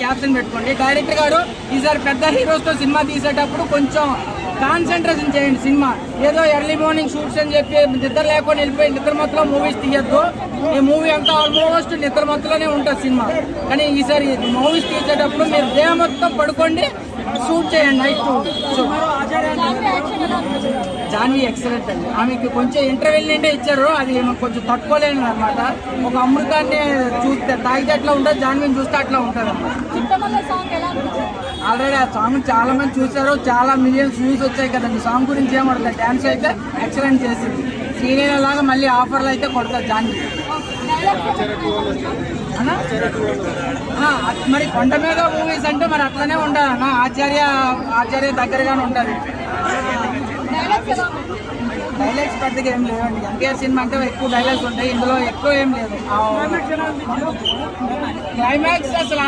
Caption పెట్టుకోండి. Director గారు ఈసారి పెద్ద హీరోస్తో సినిమా తీసేటప్పుడు కొంచెం కాన్సన్ట్రేషన్ చేయండి. సినిమా ఏదో ఎర్లీ మార్నింగ్ షూట్స్ అని చెప్పి నిద్ర లేకుండా వెళ్ళిపోయి నిద్ర మొత్తంలో మూవీస్ తీయద్దు. ఈ మూవీ అంతా ఆల్మోస్ట్ నిద్ర మొత్తంలోనే ఉంటుంది సినిమా. కానీ ఈసారి మూవీస్ తీసేటప్పుడు మీరు డే మొత్తం పడుకోండి, షూట్ చేయండి. నైట్ జాన్వీ ఎక్సలెంట్ అండి. ఆమెకి కొంచెం ఇంటర్వెల్ నిండే ఇచ్చారు, అది కొంచెం తట్టుకోలేను అనమాట. ఒక అమృతాన్ని చూస్తే తాగితే అట్లా ఉంటుంది, జాన్వీని చూస్తే అట్లా ఉంటుంది అన్నమాట. ఆల్రెడీ ఆ సాంగ్ చాలా మంది చూసారు, చాలా మిలియన్స్ వ్యూస్ వచ్చాయి కదండి. సాంగ్ గురించి ఏమడుతుంది, డ్యాన్స్ అయితే ఎక్సలెంట్ చేసింది. శ్రీలీల లాగా మళ్ళీ ఆఫర్లు అయితే కొడతారు జాన్వీ. మరి కొండ మీద మూవీస్ అంటే మరి అట్లనే ఉండాలి అన్న. ఆచార్య దగ్గరగానే ఉంటుంది. డైలాగ్స్ పెద్దగా ఏం లేవండి. ఎన్టీఆర్ సినిమా అంటే ఎక్కువ డైలాగ్స్ ఉంటాయి, ఇందులో ఎక్కువ ఏం లేదు. క్లైమాక్స్ అసలు